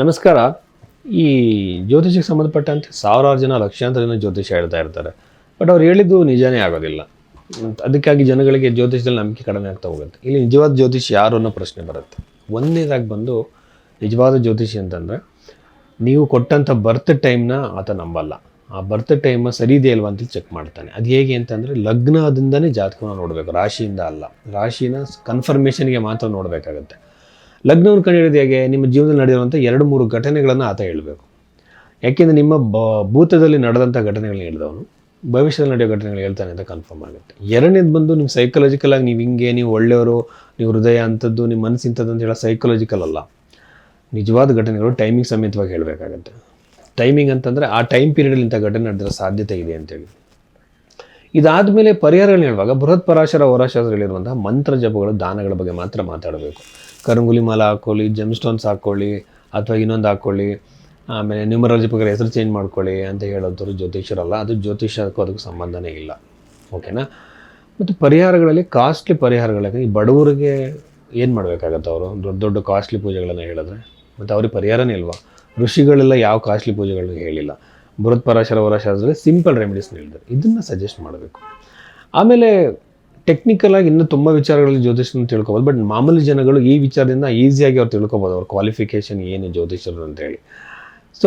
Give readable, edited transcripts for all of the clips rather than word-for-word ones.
ನಮಸ್ಕಾರ. ಈ ಜ್ಯೋತಿಷಕ್ಕೆ ಸಂಬಂಧಪಟ್ಟಂತೆ ಸಾವಿರಾರು ಜನ ಲಕ್ಷಾಂತರ ಜನ ಜ್ಯೋತಿಷ ಹೇಳ್ತಾ ಇರ್ತಾರೆ. ಬಟ್ ಅವ್ರು ಹೇಳಿದ್ದು ನಿಜಾನೇ ಆಗೋದಿಲ್ಲ. ಅದಕ್ಕಾಗಿ ಜನಗಳಿಗೆ ಜ್ಯೋತಿಷದಲ್ಲಿ ನಂಬಿಕೆ ಕಡಿಮೆ ಆಗ್ತಾ ಹೋಗುತ್ತೆ. ಇಲ್ಲಿ ನಿಜವಾದ ಜ್ಯೋತಿಷಿ ಯಾರು ಅನ್ನೋ ಪ್ರಶ್ನೆ ಬರುತ್ತೆ. ಒಂದನೇದಾಗಿ ಬಂದು ನಿಜವಾದ ಜ್ಯೋತಿಷಿ ಅಂತಂದರೆ ನೀವು ಕೊಟ್ಟಂಥ ಬರ್ತ್ ಟೈಮ್ನ ಆತ ನಂಬಲ್ಲ. ಆ ಬರ್ತ್ ಟೈಮ್ ಸರಿ ಇದೆಯಾ ಇಲ್ವಾ ಅಂತ ಚೆಕ್ ಮಾಡ್ತಾನೆ. ಅದು ಹೇಗೆ ಅಂತಂದರೆ ಲಗ್ನದಿಂದನೇ ಜಾತಕವನ್ನು ನೋಡಬೇಕು, ರಾಶಿಯಿಂದ ಅಲ್ಲ. ರಾಶಿನ ಕನ್ಫರ್ಮೇಷನ್ಗೆ ಮಾತ್ರ ನೋಡಬೇಕಾಗತ್ತೆ. ಲಗ್ನವನ್ನು ಕಂಡುಹಿಡಿದು ಹೇಗೆ? ನಿಮ್ಮ ಜೀವನದಲ್ಲಿ ನಡೆಯುವಂಥ 2-3 ಘಟನೆಗಳನ್ನು ಆತ ಹೇಳಬೇಕು. ಯಾಕೆಂದರೆ ನಿಮ್ಮ ಭೂತದಲ್ಲಿ ನಡೆದಂಥ ಘಟನೆಗಳನ್ನ ಹೇಳಿದವನು ಭವಿಷ್ಯದಲ್ಲಿ ನಡೆಯೋ ಘಟನೆಗಳು ಹೇಳ್ತಾನೆ ಅಂತ ಕನ್ಫರ್ಮ್ ಆಗುತ್ತೆ. ಎರಡನೇದು ಬಂದು ನಿಮ್ಮ ಸೈಕಲಾಜಿಕಲಾಗಿ ನೀವು ಹಿಂಗೆ, ನೀವು ಒಳ್ಳೆಯವರು, ನೀವು ಹೃದಯ ಅಂಥದ್ದು, ನಿಮ್ಮ ಮನಸ್ಸು ಇಂಥದ್ದು ಅಂತ ಹೇಳೋ ಸೈಕಲಾಜಿಕಲ್ ಅಲ್ಲ. ನಿಜವಾದ ಘಟನೆಗಳು ಟೈಮಿಂಗ್ ಸಮೇತವಾಗಿ ಹೇಳಬೇಕಾಗತ್ತೆ. ಟೈಮಿಂಗ್ ಅಂತಂದರೆ ಆ ಟೈಮ್ ಪೀರಿಯಡಲ್ಲಿ ಇಂಥ ಘಟನೆ ನಡೆದಿರೋ ಸಾಧ್ಯತೆ ಇದೆ ಅಂತೇಳಿ. ಇದಾದಮೇಲೆ ಪರಿಹಾರಗಳನ್ನ ಹೇಳುವಾಗ ಬೃಹತ್ ಪರಾಶರ ಹೋರಾಶಾಸ್ತ್ರಗಳಿರುವಂತಹ ಮಂತ್ರ ಜಪಗಳು, ದಾನಗಳ ಬಗ್ಗೆ ಮಾತ್ರ ಮಾತಾಡಬೇಕು. ಕರಂಗುಲಿ ಮಾಲ ಹಾಕ್ಕೊಳ್ಳಿ, ಜೆಮ್ ಸ್ಟೋನ್ಸ್ ಹಾಕ್ಕೊಳ್ಳಿ, ಅಥವಾ ಇನ್ನೊಂದು ಹಾಕ್ಕೊಳ್ಳಿ, ಆಮೇಲೆ ನ್ಯೂಮರಾಲಜಿ ಪ್ರಕಾರ ಹೆಸರು ಚೇಂಜ್ ಮಾಡ್ಕೊಳ್ಳಿ ಅಂತ ಹೇಳೋಂಥವ್ರು ಜ್ಯೋತಿಷರಲ್ಲ. ಅದು ಜ್ಯೋತಿಷಕ್ಕೂ ಅದಕ್ಕೆ ಸಂಬಂಧನೇ ಇಲ್ಲ. ಓಕೆನಾ? ಮತ್ತು ಪರಿಹಾರಗಳಲ್ಲಿ ಕಾಸ್ಟ್ಲಿ ಪರಿಹಾರಗಳಿಗೆ ಈ ಬಡವರಿಗೆ ಏನು ಮಾಡಬೇಕಾಗತ್ತೆ? ಅವರು ದೊಡ್ಡ ದೊಡ್ಡ ಕಾಸ್ಟ್ಲಿ ಪೂಜೆಗಳನ್ನು ಹೇಳಿದ್ರೆ ಮತ್ತು ಅವ್ರಿಗೆ ಪರಿಹಾರನೇ ಇಲ್ವಾ? ಋಷಿಗಳೆಲ್ಲ ಯಾವ ಕಾಸ್ಟ್ಲಿ ಪೂಜೆಗಳನ್ನ ಹೇಳಿಲ್ಲ. ಬೃಹತ್ ಪರಾಶರ ಹೋರಾಶಾಸ್ತ್ರದಲ್ಲಿ ಸಿಂಪಲ್ ರೆಮಿಡೀಸ್ನ ಹೇಳಿದ್ದಾರೆ. ಇದನ್ನು ಸಜೆಸ್ಟ್ ಮಾಡಬೇಕು. ಆಮೇಲೆ ಟೆಕ್ನಿಕಲಾಗಿ ಇನ್ನೂ ತುಂಬ ವಿಚಾರಗಳಲ್ಲಿ ಜ್ಯೋತಿಷನ ತಿಳ್ಕೊಬೋದು. ಬಟ್ ಮಾಮೂಲಿ ಜನಗಳು ಈ ವಿಚಾರದಿಂದ ಈಸಿಯಾಗಿ ಅವ್ರು ತಿಳ್ಕೊಬೋದು, ಅವ್ರ ಕ್ವಾಲಿಫಿಕೇಷನ್ ಏನು ಜ್ಯೋತಿಷರು ಅಂತೇಳಿ. ಸೊ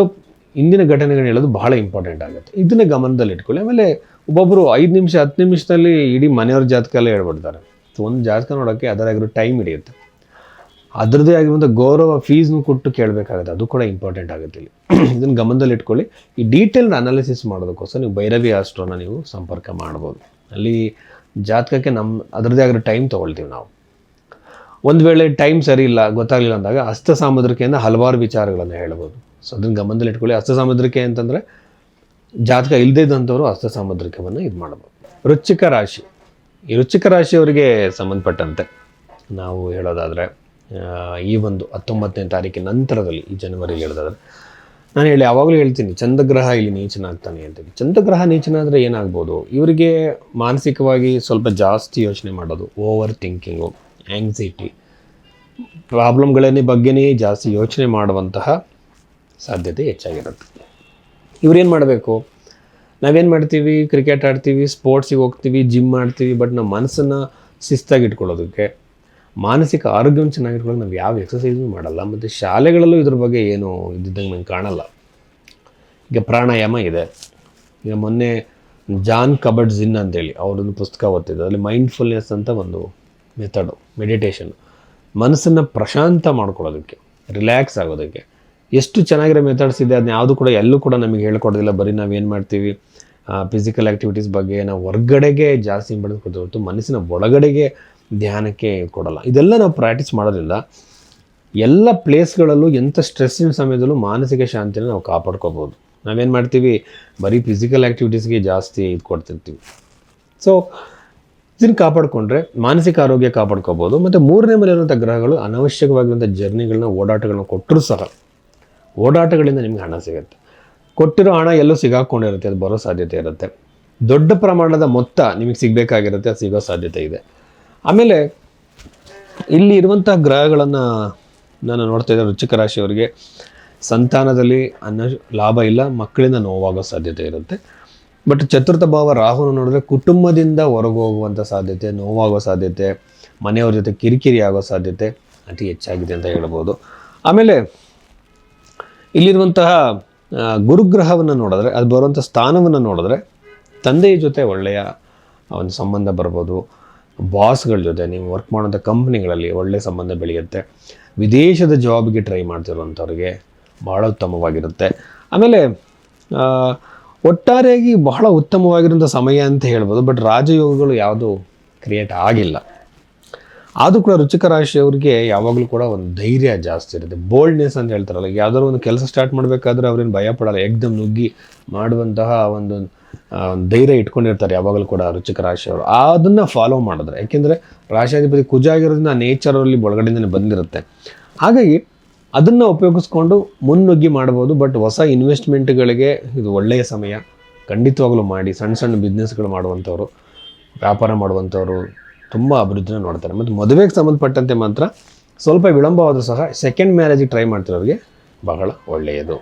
ಇಂದಿನ ಘಟನೆಗಳನ್ನ ಹೇಳೋದು ಬಹಳ ಇಂಪಾರ್ಟೆಂಟ್ ಆಗುತ್ತೆ. ಇದನ್ನು ಗಮನದಲ್ಲಿ ಇಟ್ಕೊಳ್ಳಿ. ಆಮೇಲೆ ಒಬ್ಬೊಬ್ಬರು 5 ನಿಮಿಷ 10 ನಿಮಿಷದಲ್ಲಿ ಇಡೀ ಮನೆಯವ್ರ ಜಾತಕ ಎಲ್ಲ ಹೇಳ್ಬಿಡ್ತಾರೆ. ಸೊ ಒಂದು ಜಾತಕ ನೋಡೋಕ್ಕೆ ಅದರಾಗಿರೋ ಟೈಮ್ ಹಿಡಿಯುತ್ತೆ. ಅದರದ್ದೇ ಆಗಿರುವಂಥ ಗೌರವ ಫೀಸ್ನು ಕೊಟ್ಟು ಕೇಳಬೇಕಾಗುತ್ತೆ. ಅದು ಕೂಡ ಇಂಪಾರ್ಟೆಂಟ್ ಆಗುತ್ತೆ ಇಲ್ಲಿ. ಇದನ್ನು ಗಮನದಲ್ಲಿ ಇಟ್ಕೊಳ್ಳಿ. ಈ ಡೀಟೇಲ್ಡ್ ಅನಾಲಿಸಿಸ್ ಮಾಡೋದಕ್ಕೋಸ್ಕರ ನೀವು ಭೈರವಿ ಆಸ್ಟ್ರೋನ ನೀವು ಸಂಪರ್ಕ ಮಾಡ್ಬೋದು. ಅಲ್ಲಿ ಜಾತಕಕ್ಕೆ ಅದರದ್ದೇ ಆಗಿರೋ ಟೈಮ್ ತೊಗೊಳ್ತೀವಿ ನಾವು. ಒಂದು ವೇಳೆ ಟೈಮ್ ಸರಿ ಇಲ್ಲ, ಗೊತ್ತಾಗಲಿಲ್ಲ ಅಂದಾಗ ಹಸ್ತ ಸಾಮುದ್ರಿಕೆಯಿಂದ ಹಲವಾರು ವಿಚಾರಗಳನ್ನು ಹೇಳ್ಬೋದು. ಸೊ ಅದನ್ನು ಗಮನದಲ್ಲಿ ಇಟ್ಕೊಳ್ಳಿ. ಹಸ್ತ ಸಾಮುದ್ರಿಕೆ ಅಂತಂದರೆ ಜಾತಕ ಇಲ್ಲದೇ ಇದ್ದಂಥವ್ರು ಹಸ್ತ ಸಾಮುದ್ರಿಕವನ್ನು ಇದು ಮಾಡ್ಬೋದು. ವೃಶ್ಚಿಕ ರಾಶಿ. ಈ ವೃಶ್ಚಿಕ ರಾಶಿಯವರಿಗೆ ಸಂಬಂಧಪಟ್ಟಂತೆ ನಾವು ಹೇಳೋದಾದರೆ ಈ ಒಂದು 19ನೇ ತಾರೀಕಿನ ನಂತರದಲ್ಲಿ, ಈ ಜನವರಿಲಿ ಹೇಳೋದಾದರೆ, ನಾನು ಯಾವಾಗಲೂ ಹೇಳ್ತೀನಿ ಚಂದ್ರಗ್ರಹ ಇಲ್ಲಿ ನೀಚನಾಗ್ತಾನೆ ಅಂತೇಳಿ. ಚಂದ್ರಗ್ರಹ ನೀಚನಾದರೆ ಏನಾಗ್ಬೋದು? ಇವರಿಗೆ ಮಾನಸಿಕವಾಗಿ ಸ್ವಲ್ಪ ಜಾಸ್ತಿ ಯೋಚನೆ ಮಾಡೋದು, ಓವರ್ ಥಿಂಕಿಂಗು, ಆ್ಯಂಗ್ಸೈಟಿ, ಪ್ರಾಬ್ಲಮ್ಗಳನ್ನೇ ಬಗ್ಗೆನೇ ಜಾಸ್ತಿ ಯೋಚನೆ ಮಾಡುವಂತಹ ಸಾಧ್ಯತೆ ಹೆಚ್ಚಾಗಿರುತ್ತೆ. ಇವ್ರೇನು ಮಾಡಬೇಕು? ನಾವೇನು ಮಾಡ್ತೀವಿ? ಕ್ರಿಕೆಟ್ ಆಡ್ತೀವಿ, ಸ್ಪೋರ್ಟ್ಸಿಗೆ ಹೋಗ್ತೀವಿ, ಜಿಮ್ ಮಾಡ್ತೀವಿ. ಬಟ್ ನಮ್ಮ ಮನಸ್ಸನ್ನು ಶಿಸ್ತಾಗಿ ಇಟ್ಕೊಳ್ಳೋದಕ್ಕೆ, ಮಾನಸಿಕ ಆರೋಗ್ಯವನ್ನು ಚೆನ್ನಾಗಿಟ್ಕೊಳ್ಳೋಕೆ ನಾವು ಯಾವ ಎಕ್ಸಸೈಸು ಮಾಡಲ್ಲ. ಮತ್ತು ಶಾಲೆಗಳಲ್ಲೂ ಇದ್ರ ಬಗ್ಗೆ ಏನು ಇದ್ದಿದ್ದಂಗೆ ನಂಗೆ ಕಾಣಲ್ಲ. ಈಗ ಪ್ರಾಣಾಯಾಮ ಇದೆ. ಈಗ ಮೊನ್ನೆ ಜಾನ್ ಕಬರ್ಡ್ ಜಿನ್ ಅಂತೇಳಿ ಅವರೊಂದು ಪುಸ್ತಕ ಓದ್ತಿದ್ದೆ. ಅದರಲ್ಲಿ ಮೈಂಡ್ಫುಲ್ನೆಸ್ ಅಂತ ಒಂದು ಮೆಥಡು, ಮೆಡಿಟೇಷನ್, ಮನಸ್ಸನ್ನು ಪ್ರಶಾಂತ ಮಾಡ್ಕೊಳ್ಳೋದಕ್ಕೆ, ರಿಲ್ಯಾಕ್ಸ್ ಆಗೋದಕ್ಕೆ ಎಷ್ಟು ಚೆನ್ನಾಗಿರೋ ಮೆಥಡ್ಸ್ ಇದೆ. ಅದನ್ನ ಯಾವುದು ಕೂಡ ಎಲ್ಲೂ ಕೂಡ ನಮಗೆ ಹೇಳ್ಕೊಡೋದಿಲ್ಲ. ಬರೀ ನಾವೇನು ಮಾಡ್ತೀವಿ, ಫಿಸಿಕಲ್ ಆ್ಯಕ್ಟಿವಿಟೀಸ್ ಬಗ್ಗೆ ನಾವು ಹೊರಗಡೆಗೆ ಜಾಸ್ತಿ ಇಂಪಾರ್ಟೆನ್ಸ್ ಕೊಡ್ತೀವಿ ಹೊರತು ಮನಸ್ಸಿನ ಒಳಗಡೆಗೆ ಧ್ಯಾನಕ್ಕೆ ಕೊಡಲ್ಲ. ಇದೆಲ್ಲ ನಾವು ಪ್ರಾಕ್ಟೀಸ್ ಮಾಡೋದ್ರಿಂದ ಎಲ್ಲ ಪ್ಲೇಸ್ಗಳಲ್ಲೂ ಎಂಥ ಸ್ಟ್ರೆಸ್ಸಿನ ಸಮಯದಲ್ಲೂ ಮಾನಸಿಕ ಶಾಂತಿನ ನಾವು ಕಾಪಾಡ್ಕೋಬೋದು. ನಾವೇನು ಮಾಡ್ತೀವಿ, ಬರೀ ಫಿಸಿಕಲ್ ಆ್ಯಕ್ಟಿವಿಟೀಸ್ಗೆ ಜಾಸ್ತಿ ಇದು ಕೊಡ್ತಿರ್ತೀವಿ. ಸೊ ಇದನ್ನು ಕಾಪಾಡಿಕೊಂಡ್ರೆ ಮಾನಸಿಕ ಆರೋಗ್ಯ ಕಾಪಾಡ್ಕೋಬೋದು. ಮತ್ತು 3ನೇ ಮನೆ ಇರುವಂಥ ಗ್ರಹಗಳು ಅನವಶ್ಯಕವಾಗಿರುವಂಥ ಜರ್ನಿಗಳನ್ನ, ಓಡಾಟಗಳನ್ನ ಕೊಟ್ಟರೂ ಸಹ ಓಡಾಟಗಳಿಂದ ನಿಮ್ಗೆ ಹಣ ಸಿಗುತ್ತೆ. ಕೊಟ್ಟಿರೋ ಹಣ ಎಲ್ಲೂ ಸಿಗಾಕೊಂಡಿರುತ್ತೆ, ಅದು ಬರೋ ಸಾಧ್ಯತೆ ಇರುತ್ತೆ. ದೊಡ್ಡ ಪ್ರಮಾಣದ ಮೊತ್ತ ನಿಮಗೆ ಸಿಗಬೇಕಾಗಿರುತ್ತೆ, ಅದು ಸಿಗೋ ಸಾಧ್ಯತೆ ಇದೆ. ಆಮೇಲೆ ಇಲ್ಲಿ ಇರುವಂಥ ಗ್ರಹಗಳನ್ನು ನಾನು ನೋಡ್ತಾ ಇದ್ದೆ. ವೃಶ್ಚಿಕ ರಾಶಿಯವರಿಗೆ ಸಂತಾನದಲ್ಲಿ ಲಾಭ ಇಲ್ಲ, ಮಕ್ಕಳಿಂದ ನೋವಾಗೋ ಸಾಧ್ಯತೆ ಇರುತ್ತೆ. ಬಟ್ ಚತುರ್ಥ ಭಾವ ರಾಹುನ ನೋಡಿದ್ರೆ ಕುಟುಂಬದಿಂದ ಹೊರಗೆ ಹೋಗುವಂಥ ಸಾಧ್ಯತೆ, ನೋವಾಗೋ ಸಾಧ್ಯತೆ, ಮನೆಯವ್ರ ಜೊತೆ ಕಿರಿಕಿರಿ ಆಗೋ ಸಾಧ್ಯತೆ ಅತಿ ಹೆಚ್ಚಾಗಿದೆ ಅಂತ ಹೇಳ್ಬೋದು. ಆಮೇಲೆ ಇಲ್ಲಿರುವಂತಹ ಗುರುಗ್ರಹವನ್ನು ನೋಡಿದ್ರೆ, ಅದು ಬರುವಂಥ ಸ್ಥಾನವನ್ನು ನೋಡಿದ್ರೆ ತಂದೆಯ ಜೊತೆ ಒಳ್ಳೆಯ ಒಂದು ಸಂಬಂಧ ಬರ್ಬೋದು. ಬಾಸ್ಗಳ ಜೊತೆ, ನೀವು ವರ್ಕ್ ಮಾಡೋಂಥ ಕಂಪ್ನಿಗಳಲ್ಲಿ ಒಳ್ಳೆಯ ಸಂಬಂಧ ಬೆಳೆಯುತ್ತೆ. ವಿದೇಶದ ಜಾಬ್ಗೆ ಟ್ರೈ ಮಾಡ್ತಿರುವಂಥವ್ರಿಗೆ ಭಾಳ ಉತ್ತಮವಾಗಿರುತ್ತೆ. ಆಮೇಲೆ ಒಟ್ಟಾರೆಯಾಗಿ ಬಹಳ ಉತ್ತಮವಾಗಿರೋಂಥ ಸಮಯ ಅಂತ ಹೇಳ್ಬೋದು. ಬಟ್ ರಾಜಯೋಗಗಳು ಯಾವುದೂ ಕ್ರಿಯೇಟ್ ಆಗಿಲ್ಲ. ಆದರೂ ಕೂಡ ವೃಶ್ಚಿಕ ರಾಶಿಯವರಿಗೆ ಯಾವಾಗಲೂ ಕೂಡ ಒಂದು ಧೈರ್ಯ ಜಾಸ್ತಿ ಇರುತ್ತೆ, ಬೋಲ್ಡ್ನೆಸ್ ಅಂತ ಹೇಳ್ತಾರಲ್ಲ. ಯಾವುದಾದ್ರು ಒಂದು ಕೆಲಸ ಸ್ಟಾರ್ಟ್ ಮಾಡಬೇಕಾದ್ರೆ ಅವ್ರೇನು ಭಯ ಪಡಲ್ಲ, ಏಕ್ದಮ್ ನುಗ್ಗಿ ಮಾಡುವಂತಹ ಒಂದು ಧೈರ್ಯ ಇಟ್ಕೊಂಡಿರ್ತಾರೆ ಯಾವಾಗಲೂ ಕೂಡ ವೃಶ್ಚಿಕ ರಾಶಿಯವರು. ಅದನ್ನು ಫಾಲೋ ಮಾಡಿದ್ರೆ, ಯಾಕೆಂದರೆ ರಾಶಿಯಾಧಿಪತಿ ಕುಜ ಆಗಿರೋದ್ರಿಂದ ಆ ನೇಚರಲ್ಲಿ ಒಳಗಡೆಯಿಂದನೇ ಬಂದಿರುತ್ತೆ. ಹಾಗಾಗಿ ಅದನ್ನು ಉಪಯೋಗಿಸ್ಕೊಂಡು ಮುನ್ನುಗ್ಗಿ ಮಾಡ್ಬೋದು. ಬಟ್ ಹೊಸ ಇನ್ವೆಸ್ಟ್ಮೆಂಟ್ಗಳಿಗೆ ಇದು ಒಳ್ಳೆಯ ಸಮಯ, ಖಂಡಿತವಾಗಲೂ ಮಾಡಿ. ಸಣ್ಣ ಸಣ್ಣ ಬಿಸ್ನೆಸ್ಗಳು ಮಾಡುವಂಥವ್ರು, ವ್ಯಾಪಾರ ಮಾಡುವಂಥವ್ರು ತುಂಬ ಅಭಿವೃದ್ಧಿನ ನೋಡ್ತಾರೆ. ಮತ್ತು ಮದುವೆಗೆ ಸಂಬಂಧಪಟ್ಟಂತೆ ಮಾತ್ರ ಸ್ವಲ್ಪ ವಿಳಂಬವಾದರೂ ಸಹ ಸೆಕೆಂಡ್ ಮ್ಯಾರೇಜಿಗೆ ಟ್ರೈ ಮಾಡ್ತಿರೋರಿಗೆ ಬಹಳ ಒಳ್ಳೆಯದು.